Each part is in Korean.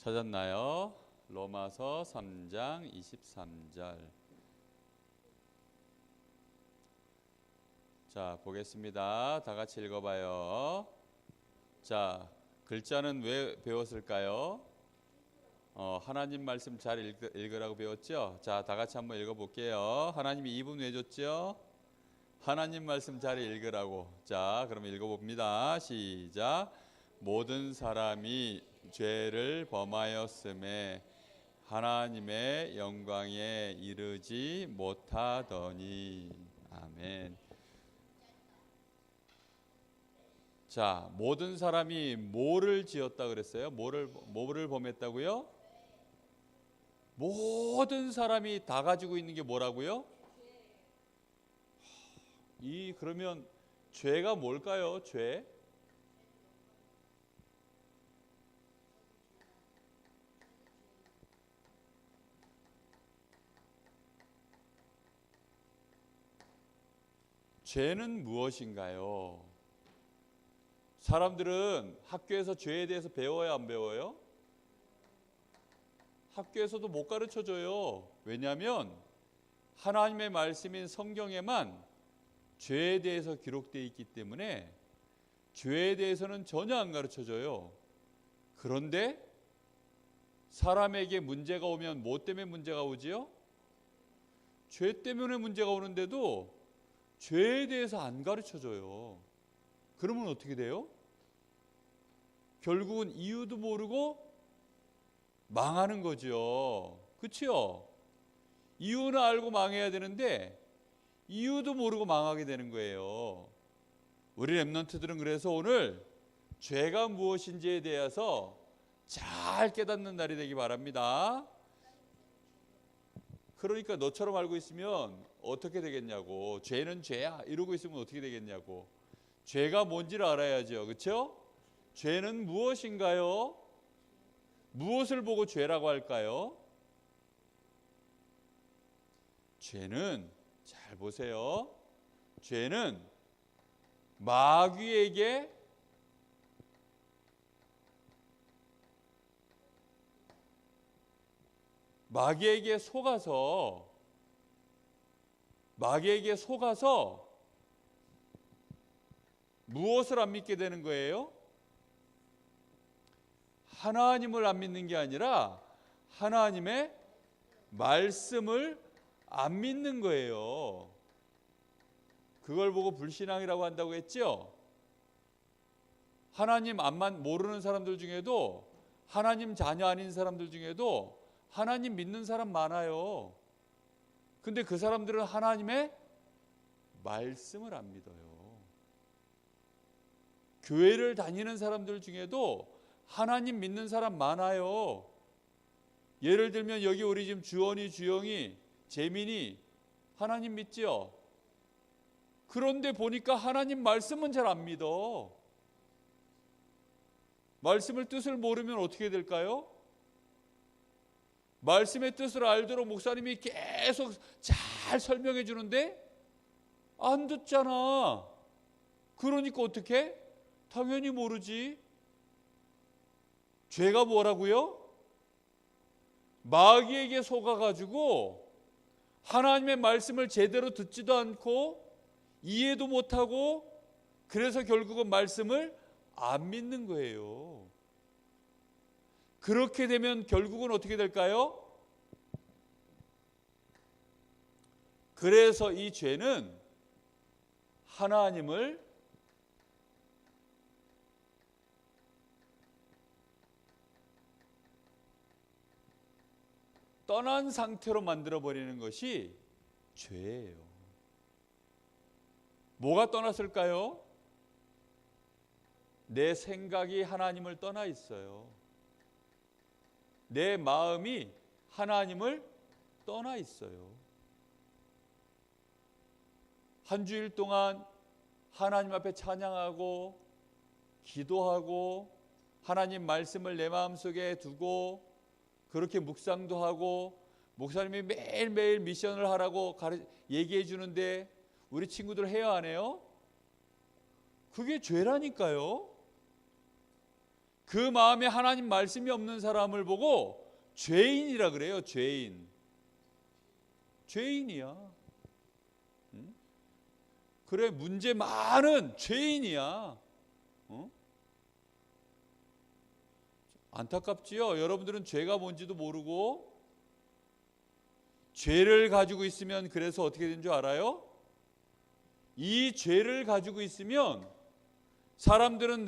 찾았나요? 로마서 3장 23절. 자, 보겠습니다. 다 같이 읽어봐요. 자, 글자는 왜 배웠을까요? 하나님 말씀 잘 읽으라고 배웠죠? 자, 다 같이 한번 읽어볼게요. 하나님이 이분 왜 줬죠? 하나님 말씀 잘 읽으라고. 자, 그럼 읽어봅니다. 시작. 모든 사람이 죄를 범하였음에 하나님의 영광에 이르지 못하더니. 아멘. 자, 모든 사람이 뭐를 지었다 그랬어요? 뭐를 범했다고요? 모든 사람이 다 가지고 있는 게 뭐라고요? 그러면 죄가 뭘까요? 죄? 죄는 무엇인가요? 사람들은 학교에서 죄에 대해서 배워야 안 배워요? 학교에서도 못 가르쳐줘요. 왜냐하면 하나님의 말씀인 성경에만 죄에 대해서 기록되어 있기 때문에 죄에 대해서는 전혀 안 가르쳐줘요. 그런데 사람에게 문제가 오면 뭐 때문에 문제가 오지요? 죄 때문에 문제가 오는데도 죄에 대해서 안 가르쳐줘요. 그러면 어떻게 돼요? 결국은 이유도 모르고 망하는 거죠. 그렇죠? 이유는 알고 망해야 되는데 이유도 모르고 망하게 되는 거예요. 우리 렘넌트들은 그래서 오늘 죄가 무엇인지에 대해서 잘 깨닫는 날이 되기 바랍니다. 그러니까 너처럼 알고 있으면 어떻게 되겠냐고. 죄는 죄야 이러고 있으면 어떻게 되겠냐고. 죄가 뭔지를 알아야죠. 그렇죠? 죄는 무엇인가요? 무엇을 보고 죄라고 할까요? 죄는, 잘 보세요. 죄는 마귀에게 속아서 무엇을 안 믿게 되는 거예요? 하나님을 안 믿는 게 아니라 하나님의 말씀을 안 믿는 거예요. 그걸 보고 불신앙이라고 한다고 했죠? 하나님 안만 모르는 사람들 중에도, 하나님 자녀 아닌 사람들 중에도 하나님 믿는 사람 많아요. 근데 그 사람들은 하나님의 말씀을 안 믿어요. 교회를 다니는 사람들 중에도 하나님 믿는 사람 많아요. 예를 들면 여기 우리 지금 주원이, 주영이, 재민이 하나님 믿죠? 그런데 보니까 하나님 말씀은 잘 안 믿어. 말씀을 뜻을 모르면 어떻게 될까요? 말씀의 뜻을 알도록 목사님이 계속 잘 설명해 주는데 안 듣잖아. 그러니까 어떻게? 당연히 모르지. 죄가 뭐라고요? 마귀에게 속아가지고 하나님의 말씀을 제대로 듣지도 않고 이해도 못하고 그래서 결국은 말씀을 안 믿는 거예요. 그렇게 되면 결국은 어떻게 될까요? 그래서 이 죄는 하나님을 떠난 상태로 만들어버리는 것이 죄예요. 뭐가 떠났을까요? 내 생각이 하나님을 떠나 있어요. 내 마음이 하나님을 떠나 있어요. 한 주일 동안 하나님 앞에 찬양하고 기도하고 하나님 말씀을 내 마음속에 두고 그렇게 묵상도 하고 목사님이 매일매일 미션을 하라고 얘기해 주는데 우리 친구들 해요 안 해요? 그게 죄라니까요. 그 마음에 하나님 말씀이 없는 사람을 보고 죄인이라 그래요. 죄인. 죄인이야. 응? 그래, 문제 많은 죄인이야. 어? 안타깝지요. 여러분들은 죄가 뭔지도 모르고 죄를 가지고 있으면 그래서 어떻게 되는 줄 알아요? 이 죄를 가지고 있으면 사람들은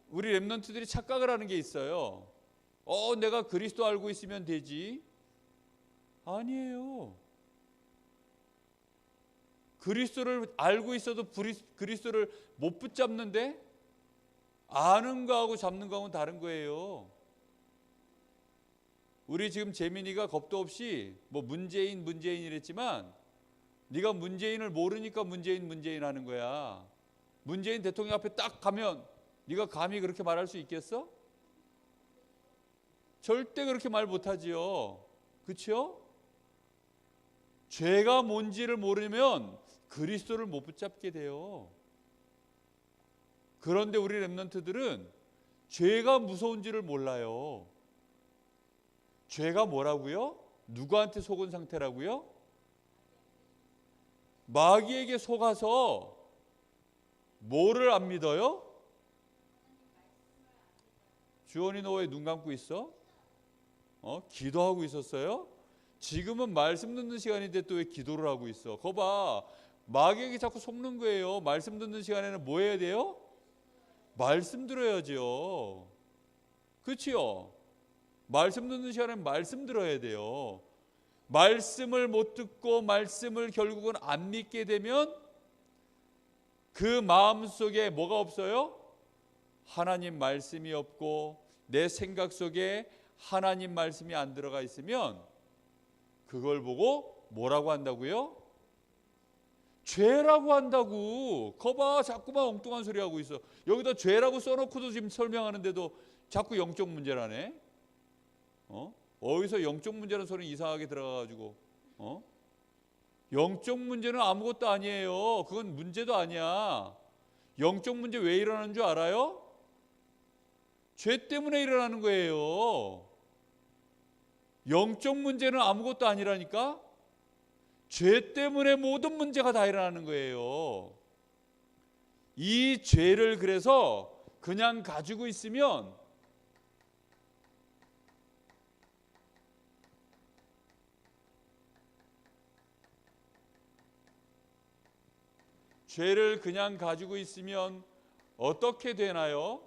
우리 렘넌트들이 착각을 하는 게 있어요. 내가 그리스도 알고 있으면 되지. 아니에요. 그리스도를 알고 있어도 그리스도를 못 붙잡는데, 아는 거하고 잡는 거하고는 다른 거예요. 우리 지금 재민이가 겁도 없이 뭐 문재인 이랬지만, 네가 문재인을 모르니까 문재인 하는 거야. 문재인 대통령 앞에 딱 가면 네가 감히 그렇게 말할 수 있겠어? 절대 그렇게 말 못하지요. 그렇죠? 죄가 뭔지를 모르면 그리스도를 못 붙잡게 돼요. 그런데 우리 렘넌트들은 죄가 무서운지를 몰라요. 죄가 뭐라고요? 누구한테 속은 상태라고요? 마귀에게 속아서 뭐를 안 믿어요? 주원이 너 왜 눈 감고 있어? 기도하고 있었어요? 지금은 말씀 듣는 시간인데 또 왜 기도를 하고 있어? 거봐, 마귀에게 자꾸 속는 거예요. 말씀 듣는 시간에는 뭐 해야 돼요? 말씀 들어야죠. 그렇지요? 말씀 듣는 시간에는 말씀 들어야 돼요. 말씀을 못 듣고 말씀을 결국은 안 믿게 되면 그 마음속에 뭐가 없어요? 하나님 말씀이 없고 내 생각 속에 하나님 말씀이 안 들어가 있으면 그걸 보고 뭐라고 한다고요? 죄라고 한다고. 거봐, 자꾸만 엉뚱한 소리 하고 있어. 여기다 죄라고 써놓고도 지금 설명하는데도 자꾸 영적 문제라네. 어디서 영적 문제라는 소리는 이상하게 들어가가지고 영적 문제는 아무것도 아니에요. 그건 문제도 아니야. 영적 문제 왜 일어나는 줄 알아요? 죄 때문에 일어나는 거예요. 영적 문제는 아무것도 아니라니까. 죄 때문에 모든 문제가 다 일어나는 거예요. 이 죄를 그래서 그냥 가지고 있으면 죄를 그냥 가지고 있으면 어떻게 되나요?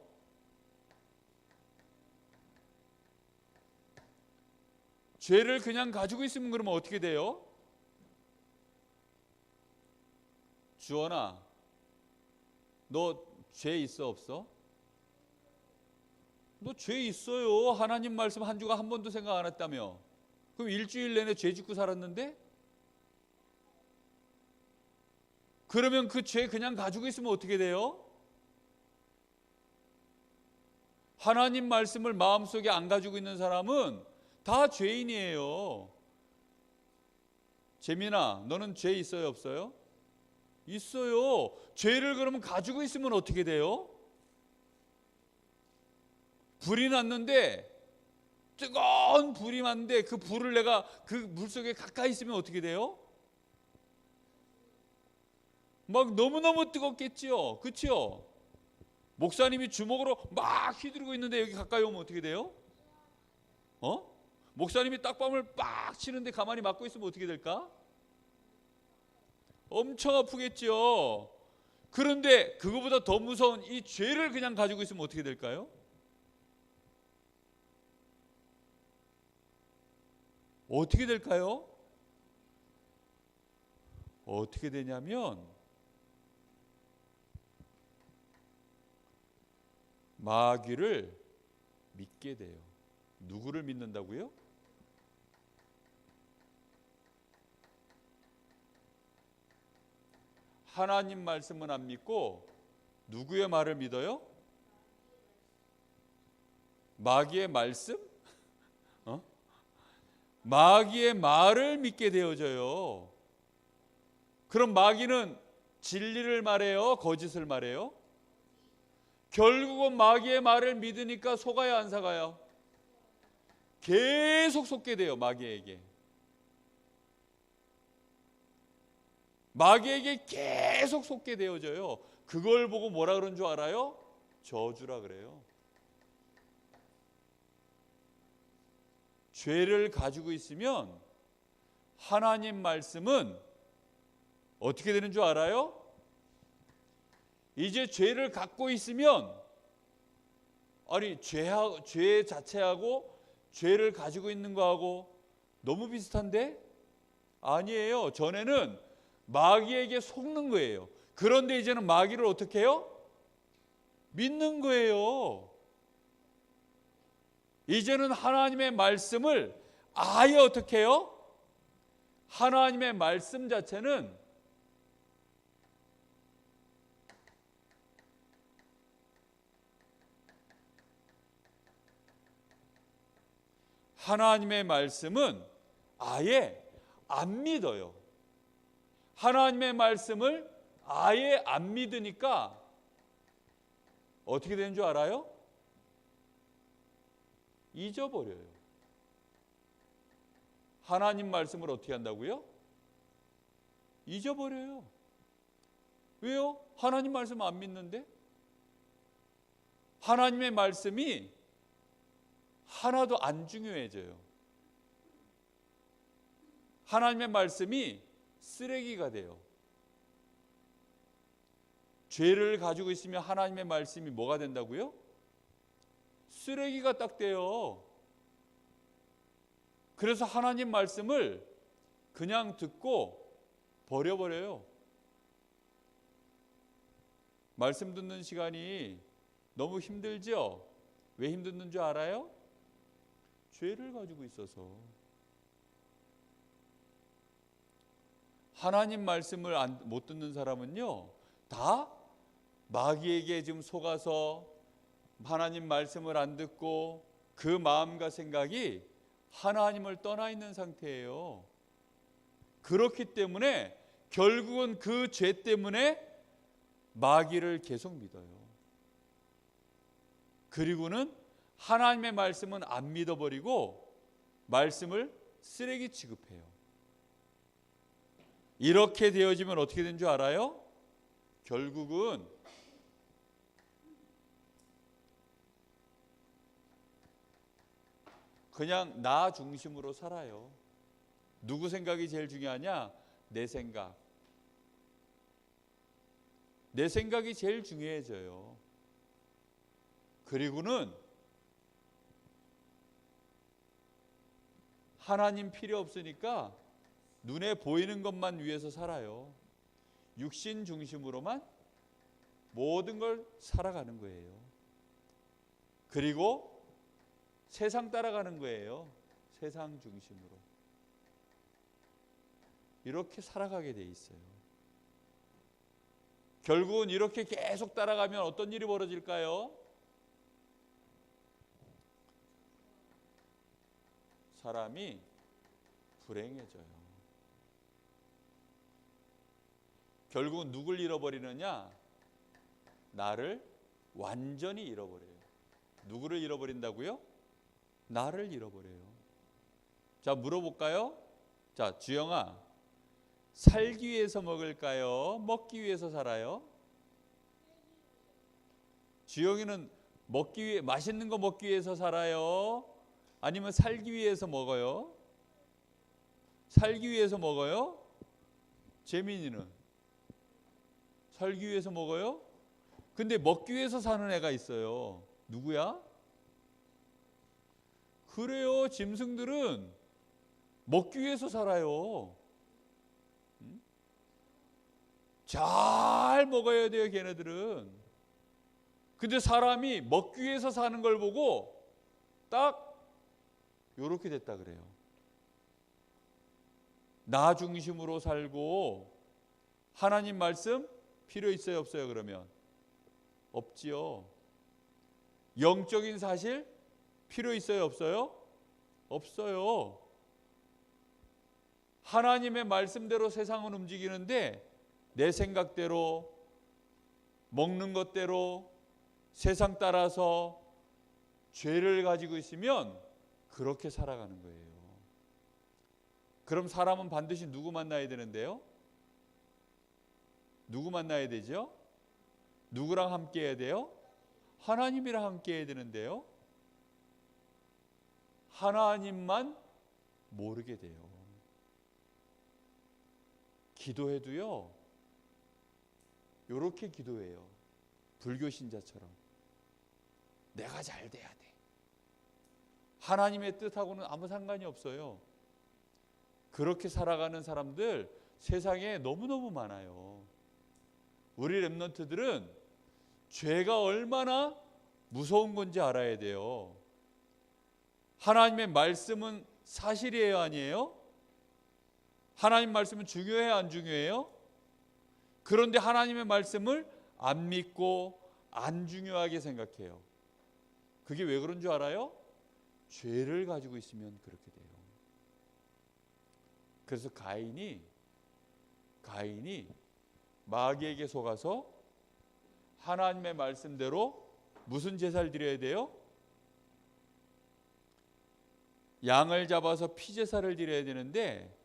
죄를 그냥 가지고 있으면 그러면 어떻게 돼요? 주원아, 너 죄 있어 없어? 너 죄 있어요. 하나님 말씀 한 주가 한 번도 생각 안 했다며. 그럼 일주일 내내 죄 짓고 살았는데? 그러면 그 죄 그냥 가지고 있으면 어떻게 돼요? 하나님 말씀을 마음속에 안 가지고 있는 사람은 다 죄인이에요. 재민아, 너는 죄 있어요 없어요? 있어요. 죄를 그러면 가지고 있으면 어떻게 돼요? 불이 났는데, 뜨거운 불이 났는데 그 불을 내가 그 물속에 가까이 있으면 어떻게 돼요? 막 너무너무 뜨겁겠지요. 그렇죠? 목사님이 주먹으로 막 휘두르고 있는데 여기 가까이 오면 어떻게 돼요? 목사님이 딱밤을 빡 치는데 가만히 맞고 있으면 어떻게 될까? 엄청 아프겠죠. 그런데 그거보다 더 무서운 이 죄를 그냥 가지고 있으면 어떻게 될까요? 어떻게 될까요? 어떻게 되냐면 마귀를 믿게 돼요. 누구를 믿는다고요? 하나님 말씀은 안 믿고 누구의 말을 믿어요? 마귀의 말씀? 마귀의 말을 믿게 되어져요. 그럼 마귀는 진리를 말해요? 거짓을 말해요? 결국은 마귀의 말을 믿으니까 속아요, 안 속아요? 계속 속게 돼요, 마귀에게. 마귀에게 계속 속게 되어져요. 그걸 보고 뭐라 그런 줄 알아요? 저주라 그래요. 죄를 가지고 있으면 하나님 말씀은 어떻게 되는 줄 알아요? 이제 죄를 갖고 있으면, 아니 죄 자체하고 죄를 가지고 있는 거하고 너무 비슷한데? 아니에요. 전에는 마귀에게 속는 거예요. 그런데 이제는 마귀를 어떻게 해요? 믿는 거예요. 이제는 하나님의 말씀을 아예 어떻게 해요? 하나님의 말씀 자체는 아예 안 믿어요. 하나님의 말씀을 아예 안 믿으니까 어떻게 되는 줄 알아요? 잊어버려요. 하나님 말씀을 어떻게 한다고요? 잊어버려요. 왜요? 하나님 말씀 안 믿는데? 하나님의 말씀이 하나도 안 중요해져요. 하나님의 말씀이 쓰레기가 돼요. 죄를 가지고 있으면 하나님의 말씀이 뭐가 된다고요? 쓰레기가 딱 돼요. 그래서 하나님 말씀을 그냥 듣고 버려버려요. 말씀 듣는 시간이 너무 힘들죠? 왜 힘든 줄 알아요? 죄를 가지고 있어서. 하나님 말씀을 못 듣는 사람은요, 다 마귀에게 지금 속아서 하나님 말씀을 안 듣고 그 마음과 생각이 하나님을 떠나 있는 상태예요. 그렇기 때문에 결국은 그 죄 때문에 마귀를 계속 믿어요. 그리고는 하나님의 말씀은 안 믿어버리고 말씀을 쓰레기 취급해요. 이렇게 되어지면 어떻게 되는 줄 알아요? 결국은 그냥 나 중심으로 살아요. 누구 생각이 제일 중요하냐? 내 생각. 내 생각이 제일 중요해져요. 그리고는 하나님 필요 없으니까 눈에 보이는 것만 위해서 살아요. 육신 중심으로만 모든 걸 살아가는 거예요. 그리고 세상 따라가는 거예요. 세상 중심으로. 이렇게 살아가게 돼 있어요. 결국은 이렇게 계속 따라가면 어떤 일이 벌어질까요? 사람이 불행해져요. 결국은 누굴 잃어버리느냐? 나를 완전히 잃어버려요. 누구를 잃어버린다고요? 나를 잃어버려요. 자, 물어볼까요? 자, 주영아, 살기 위해서 먹을까요? 먹기 위해서 살아요? 주영이는 맛있는 거 먹기 위해서 살아요? 아니면 살기 위해서 먹어요? 살기 위해서 먹어요? 재민이는 살기 위해서 먹어요? 근데 먹기 위해서 사는 애가 있어요. 누구야? 그래요. 짐승들은 먹기 위해서 살아요. 잘 먹어야 돼요, 걔네들은. 근데 사람이 먹기 위해서 사는 걸 보고 딱 요렇게 됐다 그래요. 나 중심으로 살고 하나님 말씀 필요 있어요, 없어요? 그러면 없지요. 영적인 사실 필요 있어요, 없어요? 없어요. 하나님의 말씀대로 세상은 움직이는데 내 생각대로, 먹는 것대로, 세상 따라서 죄를 가지고 있으면 그렇게 살아가는 거예요. 그럼 사람은 반드시 누구 만나야 되는데요? 누구 만나야 되죠? 누구랑 함께 해야 돼요? 하나님이랑 함께 해야 되는데요. 하나님만 모르게 돼요. 기도해도요, 요렇게 기도해요. 불교 신자처럼. 내가 잘 돼야 돼. 하나님의 뜻하고는 아무 상관이 없어요. 그렇게 살아가는 사람들 세상에 너무너무 많아요. 우리 렘넌트들은 죄가 얼마나 무서운 건지 알아야 돼요. 하나님의 말씀은 사실이에요, 아니에요? 하나님 말씀은 중요해요, 안 중요해요? 그런데 하나님의 말씀을 안 믿고 안 중요하게 생각해요. 그게 왜 그런 줄 알아요? 죄를 가지고 있으면 그렇게 돼요. 그래서 가인이 마귀에게 속아서 하나님의 말씀대로 무슨 제사를 드려야 돼요? 양을 잡아서 피제사를 드려야 되는데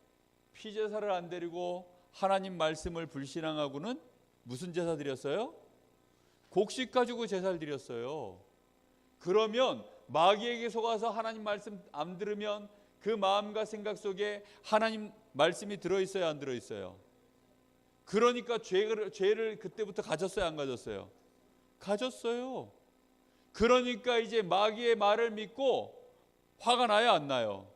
피제사를 안 드리고 하나님 말씀을 불신앙하고는 무슨 제사 드렸어요? 곡식 가지고 제사를 드렸어요. 그러면 마귀에게 속아서 하나님 말씀 안 들으면 그 마음과 생각 속에 하나님 말씀이 들어있어요, 안 들어있어요? 그러니까 죄를 그때부터 가졌어요, 안 가졌어요? 가졌어요. 그러니까 이제 마귀의 말을 믿고 화가 나요, 안 나요?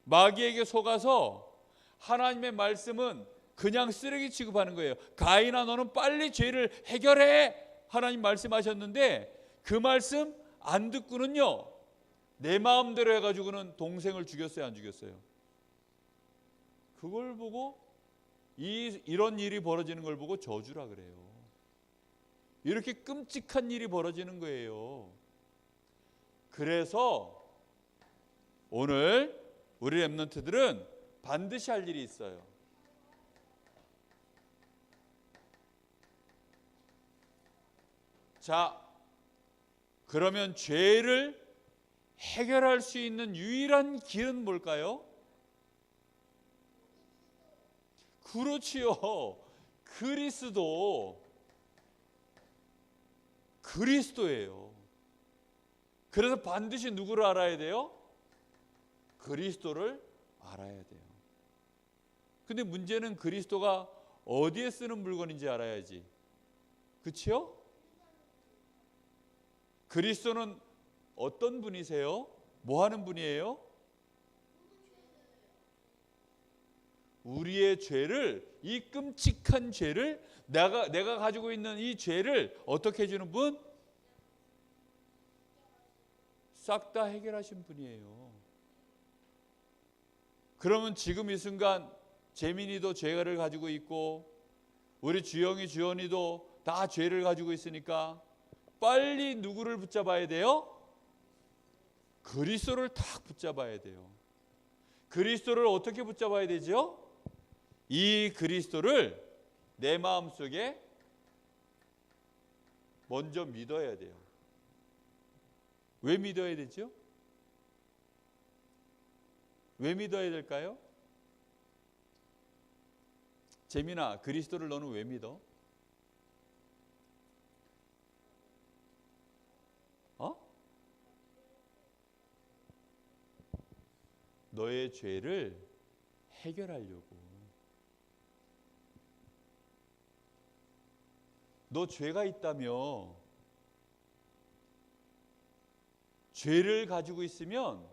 마귀에게 속아서 하나님의 말씀은 그냥 쓰레기 취급하는 거예요. 가인아, 너는 빨리 죄를 해결해, 하나님 말씀하셨는데 그 말씀 안 듣고는요, 내 마음대로 해가지고는 동생을 죽였어요, 안 죽였어요? 그걸 보고 이런 일이 벌어지는 걸 보고 저주라 그래요. 이렇게 끔찍한 일이 벌어지는 거예요. 그래서 오늘 우리 렘넌트들은 반드시 할 일이 있어요. 자, 그러면 죄를 해결할 수 있는 유일한 길은 뭘까요? 그렇지요. 그리스도예요. 그래서 반드시 누구를 알아야 돼요? 그리스도를 알아야 돼요. 근데 문제는 그리스도가 어디에 쓰는 물건인지 알아야지. 그렇지요? 그리스도는 어떤 분이세요? 뭐 하는 분이에요? 우리의 죄를, 이 끔찍한 죄를, 내가 가지고 있는 이 죄를 어떻게 해주는 분? 싹 다 해결하신 분이에요. 그러면 지금 이 순간 재민이도 죄를 가지고 있고 우리 주영이, 주연이도 다 죄를 가지고 있으니까 빨리 누구를 붙잡아야 돼요? 그리스도를 딱 붙잡아야 돼요. 그리스도를 어떻게 붙잡아야 되죠? 이 그리스도를 내 마음속에 먼저 믿어야 돼요. 왜 믿어야 되죠? 왜 믿어야 될까요? 재민아, 그리스도를 너는 왜 믿어? 너의 죄를 해결하려고. 너 죄가 있다며, 죄를 가지고 있으면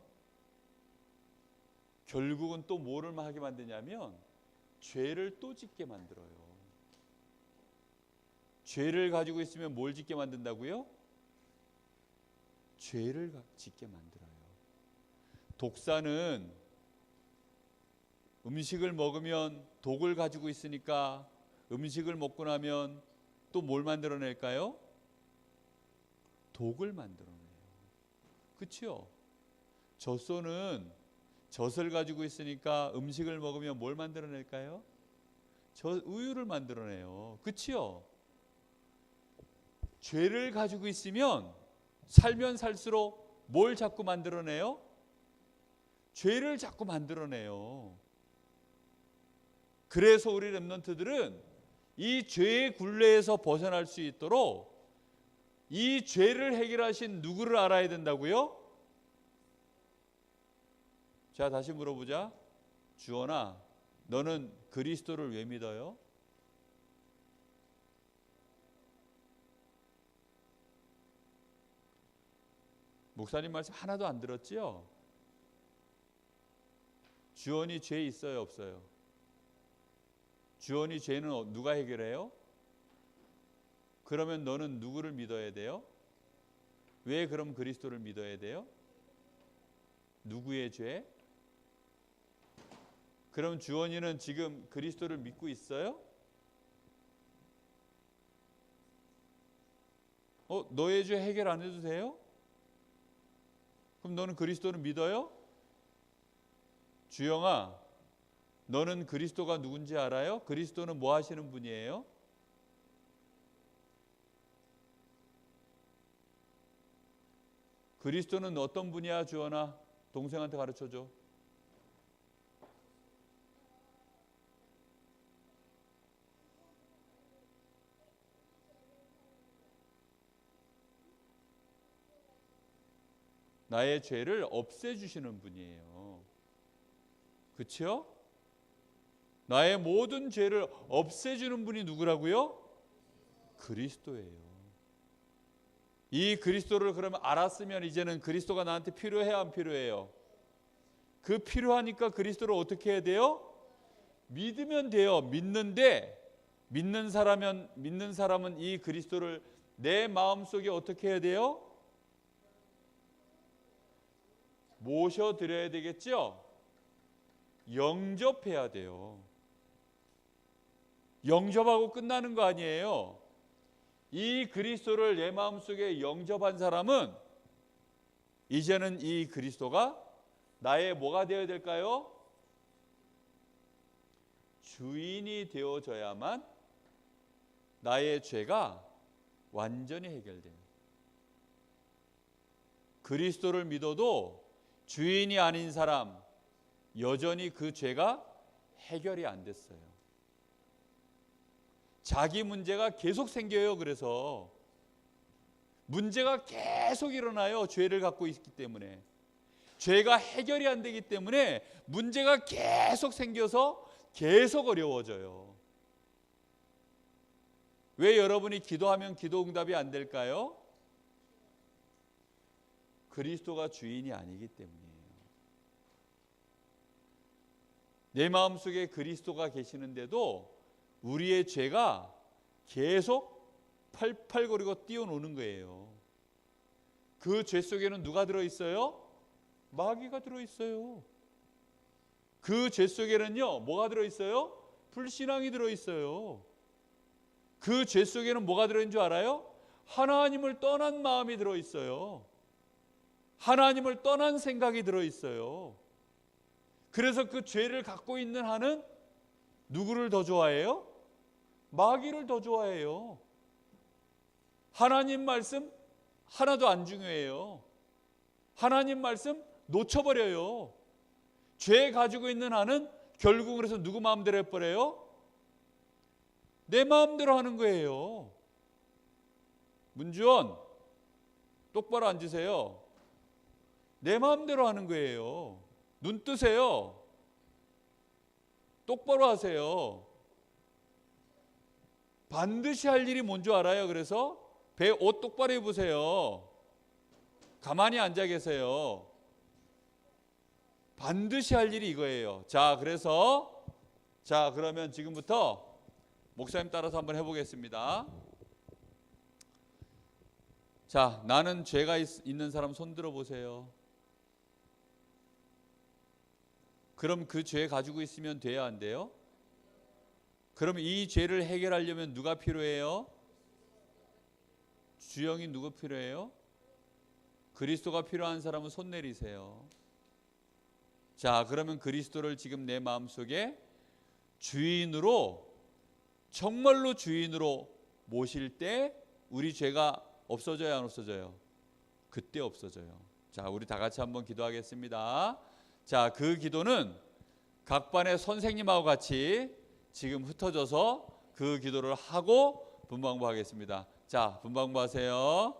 결국은 또 뭐를 하게 만드냐면 죄를 또 짓게 만들어요. 죄를 가지고 있으면 뭘 짓게 만든다고요? 죄를 짓게 만들어요. 독사는 음식을 먹으면 독을 가지고 있으니까 음식을 먹고 나면 또 뭘 만들어낼까요? 독을 만들어내요. 그렇죠? 젖소는 젖을 가지고 있으니까 음식을 먹으면 뭘 만들어낼까요? 우유를 만들어내요. 그렇죠? 죄를 가지고 있으면 살면 살수록 뭘 자꾸 만들어내요? 죄를 자꾸 만들어내요. 그래서 우리 렘넌트들은 이 죄의 굴레에서 벗어날 수 있도록 이 죄를 해결하신 누구를 알아야 된다고요? 자, 다시 물어보자. 주원아, 너는 그리스도를 왜 믿어요? 목사님 말씀 하나도 안 들었지요? 주원이 죄 있어요, 없어요? 주원이 죄는 누가 해결해요? 그러면 너는 누구를 믿어야 돼요? 왜 그럼 그리스도를 믿어야 돼요? 누구의 죄? 그럼 주원이는 지금 그리스도를 믿고 있어요? 너의 죄 해결 안 해도 돼요? 그럼 너는 그리스도를 믿어요? 주영아, 너는 그리스도가 누군지 알아요? 그리스도는 뭐 하시는 분이에요? 그리스도는 어떤 분이야, 주원아? 동생한테 가르쳐줘. 나의 죄를 없애주시는 분이에요. 그렇죠? 나의 모든 죄를 없애주는 분이 누구라고요? 그리스도예요. 이 그리스도를 그러면 알았으면 이제는 그리스도가 나한테 필요해야 안 필요해요? 그 필요하니까 그리스도를 어떻게 해야 돼요? 믿으면 돼요. 믿는데 믿는 사람은 이 그리스도를 내 마음속에 어떻게 해야 돼요? 모셔드려야 되겠죠? 영접해야 돼요. 영접하고 끝나는 거 아니에요. 이 그리스도를 내 마음속에 영접한 사람은 이제는 이 그리스도가 나의 뭐가 되어야 될까요? 주인이 되어져야만 나의 죄가 완전히 해결돼요. 그리스도를 믿어도 주인이 아닌 사람 여전히 그 죄가 해결이 안 됐어요. 자기 문제가 계속 생겨요. 그래서 문제가 계속 일어나요. 죄를 갖고 있기 때문에. 죄가 해결이 안 되기 때문에 문제가 계속 생겨서 계속 어려워져요. 왜 여러분이 기도하면 기도 응답이 안 될까요? 그리스도가 주인이 아니기 때문이에요. 내 마음속에 그리스도가 계시는데도 우리의 죄가 계속 팔팔거리고 뛰어노는 거예요. 그 죄 속에는 누가 들어있어요? 마귀가 들어있어요. 그 죄 속에는요, 뭐가 들어있어요? 불신앙이 들어있어요. 그 죄 속에는 뭐가 들어있는 줄 알아요? 하나님을 떠난 마음이 들어있어요. 하나님을 떠난 생각이 들어있어요. 그래서 그 죄를 갖고 있는 한은 누구를 더 좋아해요? 마귀를 더 좋아해요. 하나님 말씀 하나도 안 중요해요. 하나님 말씀 놓쳐버려요. 죄 가지고 있는 한은 결국 그래서 누구 마음대로 해버려요? 내 마음대로 하는 거예요. 문주원, 똑바로 앉으세요. 내 마음대로 하는 거예요. 눈 뜨세요. 똑바로 하세요. 반드시 할 일이 뭔지 알아요. 그래서 배 옷 똑바로 입으세요. 가만히 앉아 계세요. 반드시 할 일이 이거예요. 자, 그러면 지금부터 목사님 따라서 한번 해보겠습니다. 자, 나는 죄가 있는 사람 손 들어 보세요. 그럼 그 죄 가지고 있으면 돼야 안 돼요? 그럼 이 죄를 해결하려면 누가 필요해요? 주영이 누구 필요해요? 그리스도가 필요한 사람은 손 내리세요. 자, 그러면 그리스도를 지금 내 마음속에 주인으로, 정말로 주인으로 모실 때 우리 죄가 없어져요, 안 없어져요? 그때 없어져요. 자, 우리 다 같이 한번 기도하겠습니다. 자, 그 기도는 각 반의 선생님하고 같이 지금 흩어져서 그 기도를 하고 분방부 하겠습니다. 자, 분방부 하세요.